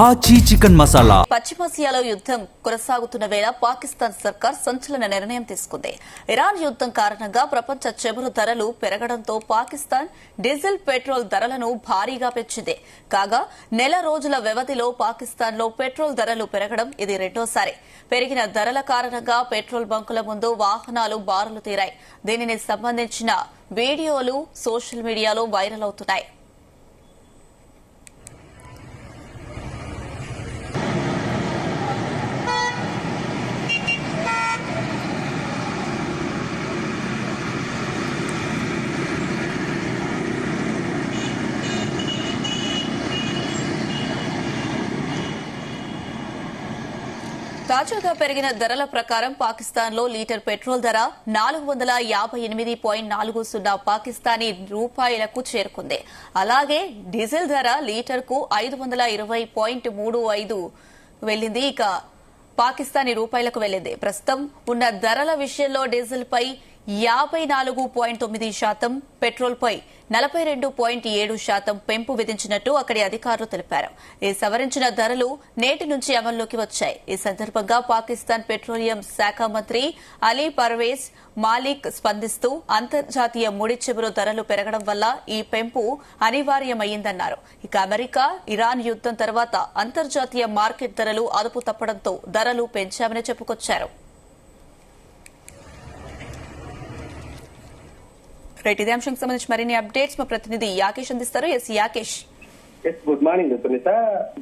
ఆచి చికెన్ మసాలా. పశ్చిమాసియాలో యుద్ధం కొనసాగుతున్న వేళ పాకిస్తాన్ సర్కార్ సంచలన నిర్ణయం తీసుకుంది. ఇరాన్ యుద్ధం కారణంగా ప్రపంచ చమురు ధరలు పెరగడంతో పాకిస్తాన్ డీజిల్ పెట్రోల్ ధరలను భారీగా పెంచింది. కాగా నెల రోజుల వ్యవధిలో పాకిస్తాన్లో పెట్రోల్ ధరలు పెరగడం ఇది రెండోసారి. పెరిగిన ధరల కారణంగా పెట్రోల్ బంకుల ముందు వాహనాలు బారులు తీరాయి. దీనిని సంబంధించిన వీడియోలు సోషల్ మీడియాలో వైరల్ అవుతున్నాయి. తాజాగా పెరిగిన ధరల ప్రకారం పాకిస్తాన్లో లీటర్ పెట్రోల్ ధర 458.40 పాకిస్తానీ రూపాయలకు చేరుకుంది. అలాగే డీజిల్ ధర లీటర్కు 520.35 వెళ్లింది. ఇక పాకిస్తానీ రూపాయలకు వెళ్లింది. ప్రస్తుతం ఉన్న ధరల విషయంలో డీజిల్ పై 54.9%, పెట్రోల్ పై 42.7% పెంపు విధించినట్టు అక్కడి అధికారులు తెలిపారు. ఈ సవరించిన ధరలు నేటి నుంచి అమల్లోకి వచ్చాయి. ఈ సందర్భంగా పాకిస్తాన్ పెట్రోలియం శాఖ మంత్రి అలీ పర్వేజ్ మాలిక్ స్పందిస్తూ అంతర్జాతీయ ముడి చమురు ధరలు పెరగడం వల్ల ఈ పెంపు అనివార్యమైందన్నారు. ఇక అమెరికా ఇరాన్ యుద్దం తర్వాత అంతర్జాతీయ మార్కెట్ ధరలు అదుపు తప్పడంతో ధరలు పెంచామని చెప్పుకొచ్చారు. ఇదే అంశానికి సంబంధించి మరిన్ని అప్డేట్స్ మా ప్రతినిధి యాకేష్ అందిస్తారు. యాకేష్. Good morning Sunitha.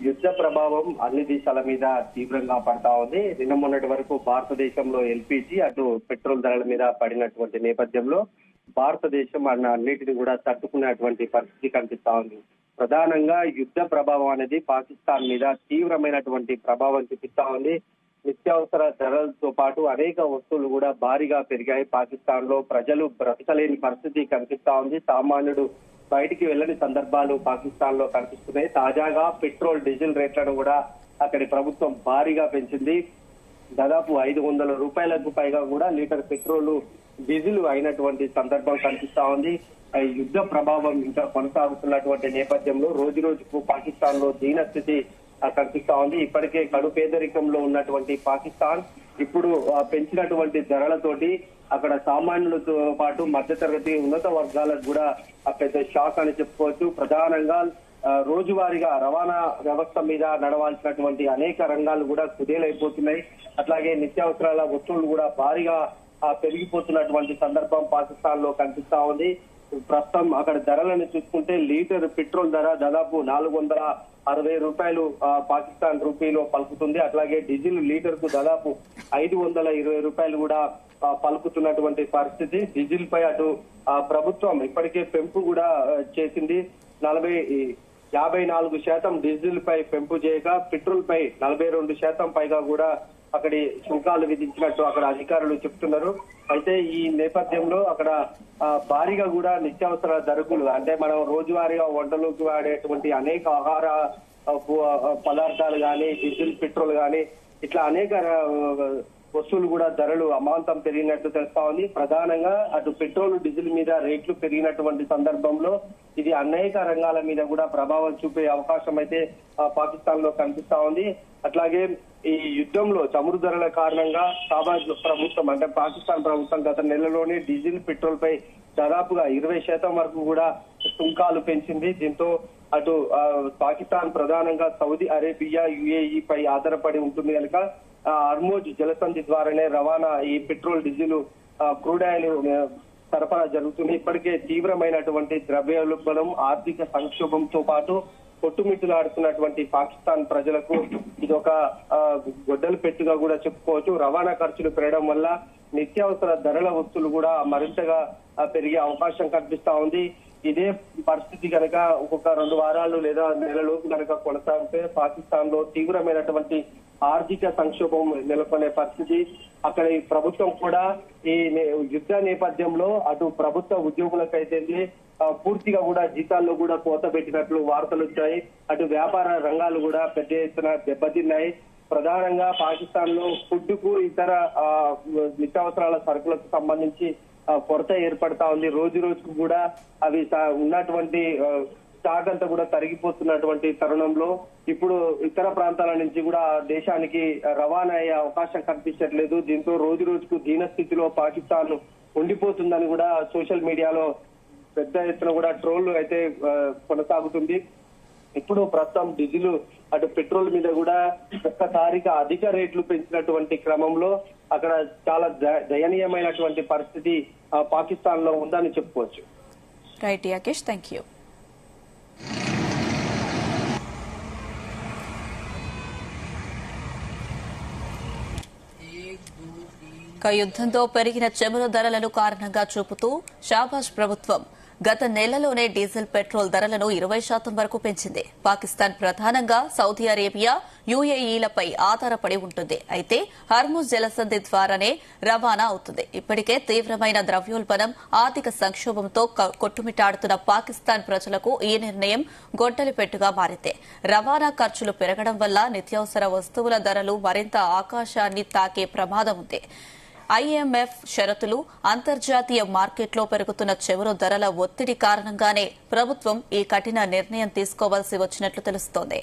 యుద్ధ ప్రభావం అన్ని దేశాల మీద తీవ్రంగా పడతా ఉంది. నిన్న మొన్నటి వరకు భారతదేశంలో ఎల్పీజీ అటు పెట్రోల్ ధరల మీద పడినటువంటి నేపథ్యంలో భారతదేశం అన్నిటిని కూడా తట్టుకునేటువంటి పరిస్థితి కనిపిస్తా ఉంది. ప్రధానంగా యుద్ధ ప్రభావం అనేది పాకిస్తాన్ మీద తీవ్రమైనటువంటి ప్రభావం చూపిస్తా ఉంది. నిత్యావసర ధరలతో పాటు అనేక వస్తువులు కూడా భారీగా పెరిగాయి. పాకిస్తాన్ లో ప్రజలు బ్రతకలేని పరిస్థితి కనిపిస్తా ఉంది. సామాన్యుడు బయటికి వెళ్లని సందర్భాలు పాకిస్తాన్ లో కనిపిస్తున్నాయి. తాజాగా పెట్రోల్ డీజిల్ రేట్లను కూడా అక్కడి ప్రభుత్వం భారీగా పెంచింది. దాదాపు 500 రూపాయలకు పైగా కూడా లీటర్ పెట్రోల్ డీజిల్ అయినటువంటి సందర్భం కనిపిస్తా ఉంది. యుద్ధ ప్రభావం ఇంకా కొనసాగుతున్నటువంటి నేపథ్యంలో రోజు రోజుకు పాకిస్తాన్ లో దీనస్థితి కనిపిస్తా ఉంది. ఇప్పటికే కడు పేదరికంలో ఉన్నటువంటి పాకిస్తాన్ ఇప్పుడు పెంచినటువంటి ధరలతోటి అక్కడ సామాన్యులతో పాటు మధ్యతరగతి ఉన్నత వర్గాలకు కూడా పెద్ద షాక్ అని చెప్పుకోవచ్చు. ప్రధానంగా రోజువారీగా రవాణా వ్యవస్థ మీద నడవాల్సినటువంటి అనేక రంగాలు కూడా కుదేలైపోతున్నాయి. అట్లాగే నిత్యావసరాల వస్తువులు కూడా భారీగా పెరిగిపోతున్నటువంటి సందర్భం పాకిస్తాన్ లో కనిపిస్తా ఉంది. ప్రస్తుతం అక్కడ ధరలను చూసుకుంటే లీటర్ పెట్రోల్ ధర దాదాపు 460 రూపాయలు పాకిస్తాన్ రూపీలో పలుకుతుంది. అట్లాగే డీజిల్ లీటర్ కు దాదాపు 520 రూపాయలు కూడా పలుకుతున్నటువంటి పరిస్థితి. డీజిల్ పై అటు ప్రభుత్వం ఇప్పటికే పెంపు కూడా చేసింది. 54% డీజిల్ పై పెంపు చేయగా పెట్రోల్ పై 42% పైగా కూడా అక్కడి సుంకాలు విధించినట్టు అక్కడ అధికారులు చెప్తున్నారు. అయితే ఈ నేపథ్యంలో అక్కడ భారీగా కూడా నిత్యావసర ధరకులు అంటే మనం రోజువారీగా వంటలోకి వాడేటువంటి అనేక ఆహార పదార్థాలు కానీ డీజిల్ పెట్రోల్ కానీ ఇట్లా అనేక వస్తువులు కూడా ధరలు అమాంతం పెరిగినట్టు తెలుస్తా ఉంది. ప్రధానంగా అటు పెట్రోల్ డీజిల్ మీద రేట్లు పెరిగినటువంటి సందర్భంలో ఇది అనేక రంగాల మీద కూడా ప్రభావం చూపే అవకాశం అయితే పాకిస్తాన్ లో కనిపిస్తా ఉంది. అట్లాగే ఈ యుద్ధంలో చమురు ధరల కారణంగా సామాజిక ప్రభుత్వం అంటే పాకిస్తాన్ ప్రభుత్వం గత నెలలోనే డీజిల్ పెట్రోల్ పై దాదాపుగా 20% వరకు కూడా సుంకాలు పెంచింది. దీంతో అటు పాకిస్తాన్ ప్రధానంగా సౌదీ అరేబియా యుఏఈ పై ఆధారపడి ఉంటుంది కనుక హర్మోజ్ జలసంధి ద్వారానే రవాణా ఈ పెట్రోల్ డీజిల్ క్రూడ్ ఆయిల్ సరఫరా జరుగుతుంది. ఇప్పటికే తీవ్రమైనటువంటి ద్రవ్యోల్బణం ఆర్థిక సంక్షోభంతో పాటు కొట్టుమిట్టులాడుతున్నటువంటి పాకిస్తాన్ ప్రజలకు ఇది ఒక గొడ్డలు పెట్టుగా కూడా చెప్పుకోవచ్చు. రవాణా ఖర్చులు పెరగడం వల్ల నిత్యావసర ధరల వస్తువులు కూడా మరింతగా పెరిగే అవకాశం కనిపిస్తా ఉంది. ఇదే పరిస్థితి కనుక ఒక్కొక్క 2 వారాలు లేదా నెలలోపు కనుక కొనసాగితే పాకిస్తాన్ లో తీవ్రమైనటువంటి ఆర్థిక సంక్షోభం నెలకొనే పరిస్థితి. అక్కడి ప్రభుత్వం కూడా ఈ యుద్ధ నేపథ్యంలో అటు ప్రభుత్వ ఉద్యోగులకైతే పూర్తిగా కూడా జీతాల్లో కూడా కోత పెట్టినట్లు వార్తలు వచ్చాయి. అటు వ్యాపార రంగాలు కూడా పెద్ద ఎత్తున దెబ్బతిన్నాయి. ప్రధానంగా పాకిస్తాన్ లో ఫుడ్ కు ఇతర నిత్యావసరాల సరుకులకు సంబంధించి కొరత ఏర్పడతా ఉంది. రోజు రోజుకు కూడా అవి ఉన్నటువంటి స్టాక్ అంతా కూడా తరిగిపోతున్నటువంటి తరుణంలో ఇప్పుడు ఇతర ప్రాంతాల నుంచి కూడా దేశానికి రవాణా అయ్యే అవకాశం కనిపించట్లేదు. దీంతో రోజు రోజుకు దీనస్థితిలో పాకిస్తాన్ ఉండిపోతుందని కూడా సోషల్ మీడియాలో పెద్ద ఎత్తున కూడా ట్రోల్ అయితే కొనసాగుతుంది. ఇప్పుడు ప్రస్తుతం డీజిల్ అటు పెట్రోల్ మీద కూడా ఒక్కసారిగా అధిక రేట్లు పెంచినటువంటి క్రమంలో అక్కడ చాలా దయనీయమైనటువంటి పరిస్థితి పాకిస్తాన్ లో ఉందని చెప్పుకోవచ్చు. Right Yakesh, thank you. యుద్ధంతో పెరిగిన చమురు ధరలను కారణంగా చూపుతూ షాబాజ్ ప్రభుత్వం గత నెలలోనే డీజిల్ పెట్రోల్ ధరలను 20% వరకు పెంచింది. పాకిస్తాన్ ప్రధానంగా సౌదీ అరేబియా, యుఏఈలపై ఆధారపడి ఉంటుంది. అయితే హర్ముజ్ జలసంధి ద్వారానే రవాణా అవుతుంది. ఇప్పటికే తీవ్రమైన ద్రవ్యోల్బణం, ఆర్థిక సంక్షోభంతో కొట్టుమిట్టాడుతున్న పాకిస్తాన్ ప్రజలకు ఈ నిర్ణయం గొడ్డలిపెట్టుగా మారింది. రవాణా ఖర్చులు పెరగడం వల్ల నిత్యావసర వస్తువుల ధరలు మరింత ఆకాశాన్ని తాకే ప్రమాదం ఉంది. ఐఎంఎఫ్ షరతులు, అంతర్జాతీయ మార్కెట్లో పెరుగుతున్న చమురు ధరల ఒత్తిడి కారణంగానే ప్రభుత్వం ఈ కఠిన నిర్ణయం తీసుకోవాల్సి వచ్చినట్లు తెలుస్తోంది.